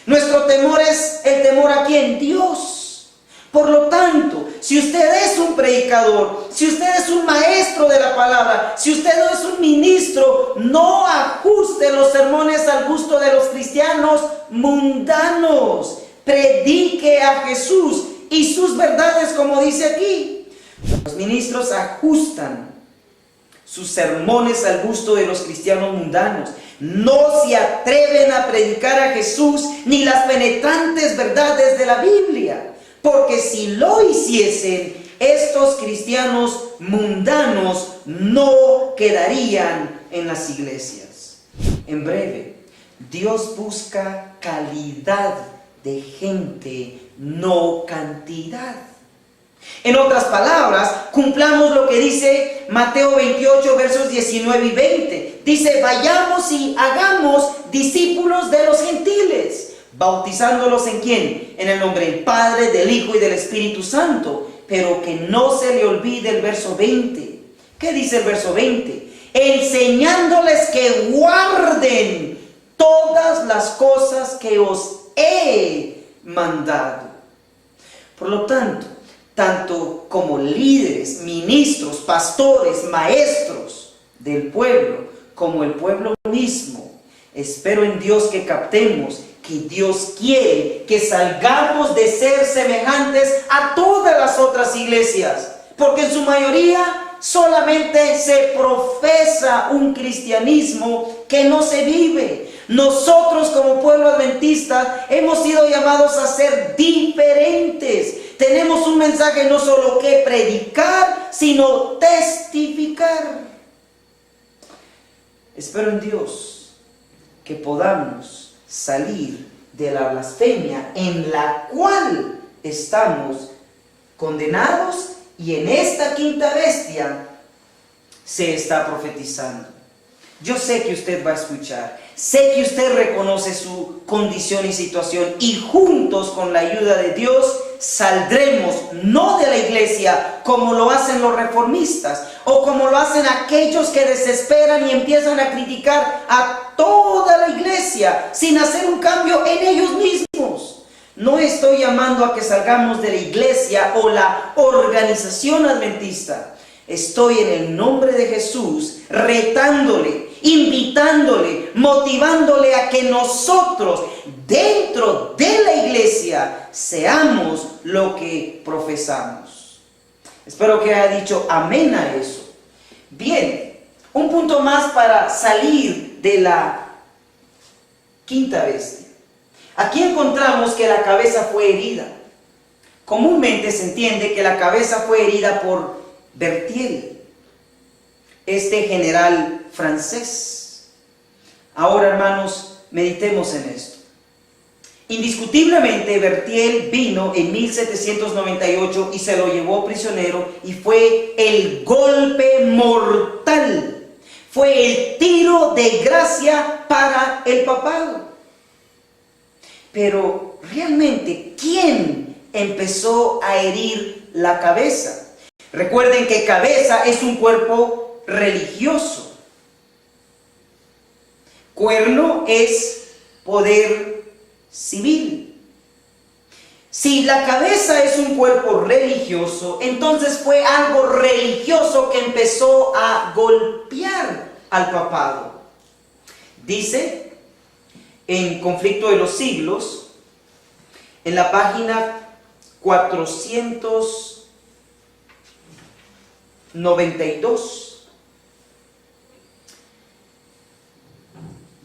Nuestro temor es el temor a quién, Dios. Por lo tanto, si usted es un predicador, si usted es un maestro de la palabra, si usted no es un ministro, no ajuste los sermones al gusto de los cristianos mundanos. Predique a Jesús y sus verdades, como dice aquí. Los ministros ajustan sus sermones al gusto de los cristianos mundanos. No se atreven a predicar a Jesús ni las penetrantes verdades de la Biblia. Porque si lo hiciesen, estos cristianos mundanos no quedarían en las iglesias. En breve, Dios busca calidad de gente, no cantidad. En otras palabras, cumplamos lo que dice Mateo 28, versos 19 y 20. Dice, vayamos y hagamos discípulos de los gentiles, bautizándolos ¿en quién? En el nombre del Padre, del Hijo y del Espíritu Santo. Pero que no se le olvide el verso 20. ¿Qué dice el verso 20? Enseñándoles que guarden todas las cosas que os he mandado. Por lo tanto, tanto como líderes, ministros, pastores, maestros del pueblo, como el pueblo mismo, espero en Dios que captemos que Dios quiere que salgamos de ser semejantes a todas las otras iglesias, porque en su mayoría solamente se profesa un cristianismo que no se vive. Nosotros como pueblo adventista hemos sido llamados a ser diferentes. Tenemos un mensaje no solo que predicar, sino testificar. Espero en Dios que podamos salir de la blasfemia en la cual estamos condenados, y en esta quinta bestia se está profetizando. Yo sé que usted va a escuchar, sé que usted reconoce su condición y situación, y juntos con la ayuda de Dios saldremos no de la iglesia como lo hacen los reformistas o como lo hacen aquellos que desesperan y empiezan a criticar a toda la iglesia sin hacer un cambio en ellos mismos. No estoy llamando a que salgamos de la iglesia o la organización adventista. Estoy en el nombre de Jesús retándole, invitándole, motivándole a que nosotros dentro de la iglesia seamos lo que profesamos. Espero que haya dicho amén a eso. Bien, un punto más para salir de la quinta bestia. Aquí encontramos que la cabeza fue herida. Comúnmente se entiende que la cabeza fue herida por Berthier, este general francés. Ahora, hermanos, meditemos en esto. Indiscutiblemente, Berthier vino en 1798 y se lo llevó prisionero, y fue el golpe mortal. Fue el tiro de gracia para el papado. Pero realmente, ¿quién empezó a herir la cabeza? Recuerden que cabeza es un cuerpo religioso. Cuerno es poder civil. Si la cabeza es un cuerpo religioso, entonces fue algo religioso que empezó a golpear al papado. Dice en Conflicto de los Siglos, en la página 492,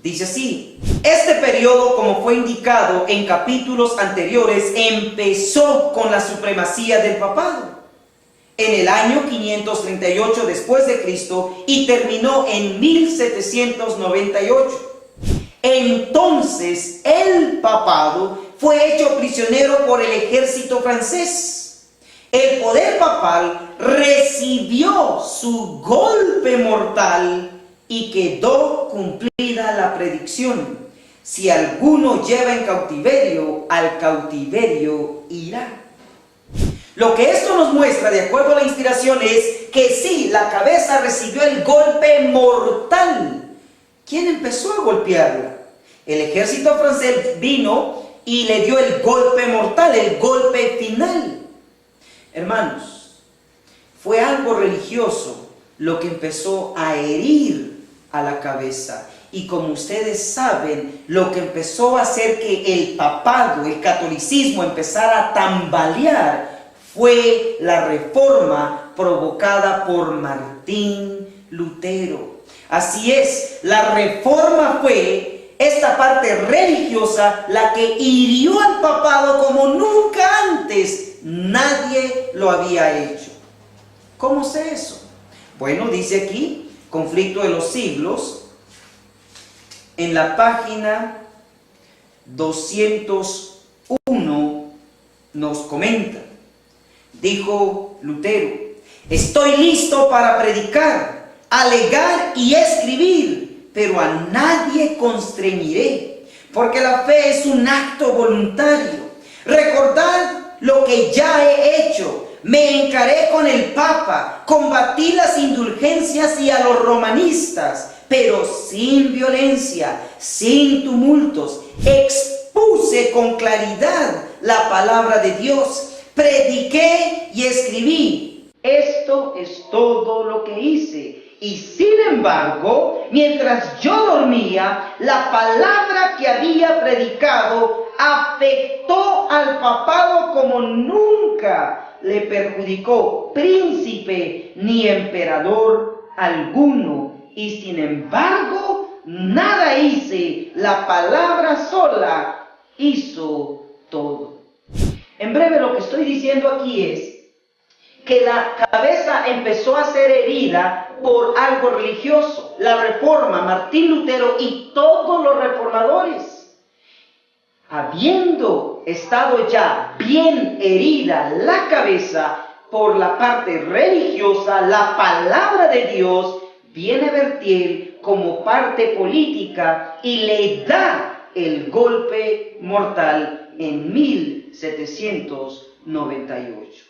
dice así: este periodo, como fue indicado en capítulos anteriores, empezó con la supremacía del papado en el año 538 después de Cristo y terminó en 1798. Entonces el papado fue hecho prisionero por el ejército francés. El poder papal recibió su golpe mortal y quedó cumplida la predicción: si alguno lleva en cautiverio, al cautiverio irá. Lo que esto nos muestra, de acuerdo a la inspiración, es que sí, la cabeza recibió el golpe mortal. ¿Quién empezó a golpearla? El ejército francés vino y le dio el golpe mortal, el golpe final. Hermanos, fue algo religioso lo que empezó a herir a la cabeza. Y como ustedes saben, lo que empezó a hacer que el papado, el catolicismo, empezara a tambalear fue la reforma provocada por Martín Lutero. Así es, la reforma fue esta parte religiosa la que hirió al papado como nunca antes nadie lo había hecho. ¿Cómo sé eso? Bueno, dice aquí, Conflicto de los Siglos, en la página 201 nos comenta: dijo Lutero, estoy listo para predicar, alegar y escribir, pero a nadie constreñiré, porque la fe es un acto voluntario. Recordad lo que ya he hecho. Me encaré con el Papa, combatí las indulgencias y a los romanistas, pero sin violencia, sin tumultos. Expuse con claridad la palabra de Dios, prediqué y escribí. Esto es todo lo que hice. Y sin embargo, mientras yo dormía, la palabra que había predicado afectó al papado como nunca le perjudicó príncipe ni emperador alguno. Y sin embargo, nada hice. La palabra sola hizo todo. En breve, lo que estoy diciendo aquí es que la cabeza empezó a ser herida por algo religioso. La reforma, Martín Lutero y todos los reformadores, habiendo estado ya bien herida la cabeza por la parte religiosa, la palabra de Dios viene a vertir como parte política y le da el golpe mortal en 1798.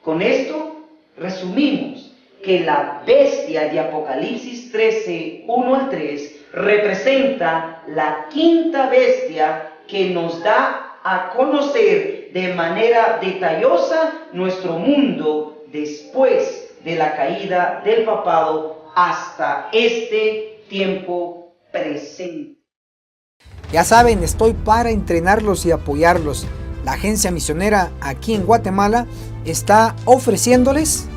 Con esto resumimos que la bestia de Apocalipsis 13, 1 al 3, representa la quinta bestia que nos da a conocer de manera detallosa nuestro mundo después de la caída del papado hasta este tiempo presente. Ya saben, estoy para entrenarlos y apoyarlos. La agencia misionera aquí en Guatemala está ofreciéndoles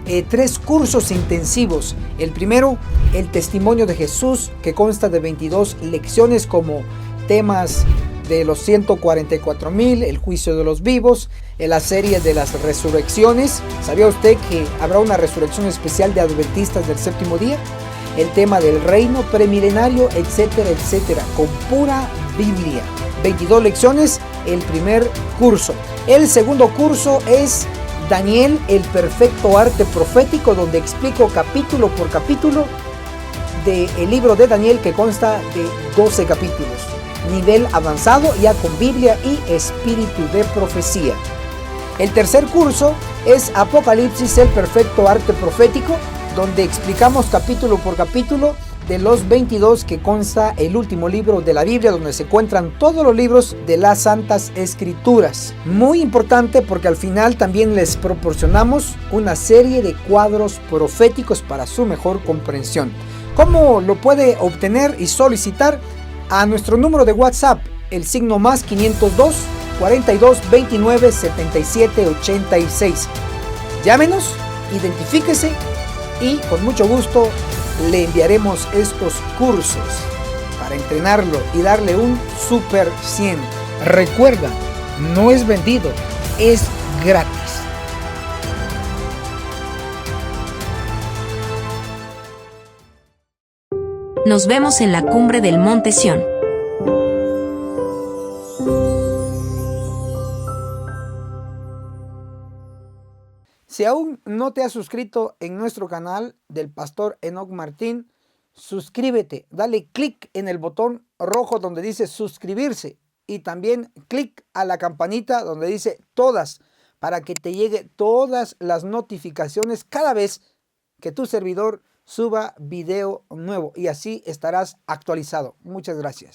3 cursos intensivos. El primero, el testimonio de Jesús, que consta de 22 lecciones como temas de los 144,000, el juicio de los vivos, en la serie de las resurrecciones. ¿Sabía usted que habrá una resurrección especial de adventistas del séptimo día? El tema del reino premilenario, etcétera, etcétera, con pura Biblia. 22 lecciones, el primer curso. El segundo curso es Daniel, el perfecto arte profético, donde explico capítulo por capítulo del libro de Daniel, que consta de 12 capítulos. nivel avanzado, ya con Biblia y espíritu de profecía. El tercer curso es Apocalipsis, el perfecto arte profético, donde explicamos capítulo por capítulo de los 22 que consta el último libro de la Biblia, donde se encuentran todos los libros de las Santas Escrituras. Muy importante porque al final también les proporcionamos una serie de cuadros proféticos para su mejor comprensión. ¿Cómo lo puede obtener y solicitar? A nuestro número de WhatsApp, el signo más 502 42 29 77 86. Llámenos, identifíquese y con mucho gusto le enviaremos estos cursos para entrenarlo y darle un super 100. Recuerda, no es vendido, es gratis. Nos vemos en la cumbre del Monte Sión. Si aún no te has suscrito en nuestro canal del Pastor Enoch Martín, suscríbete, dale clic en el botón rojo donde dice suscribirse y también clic a la campanita donde dice todas, para que te llegue todas las notificaciones cada vez que tu servidor suba video nuevo y así estarás actualizado. Muchas gracias.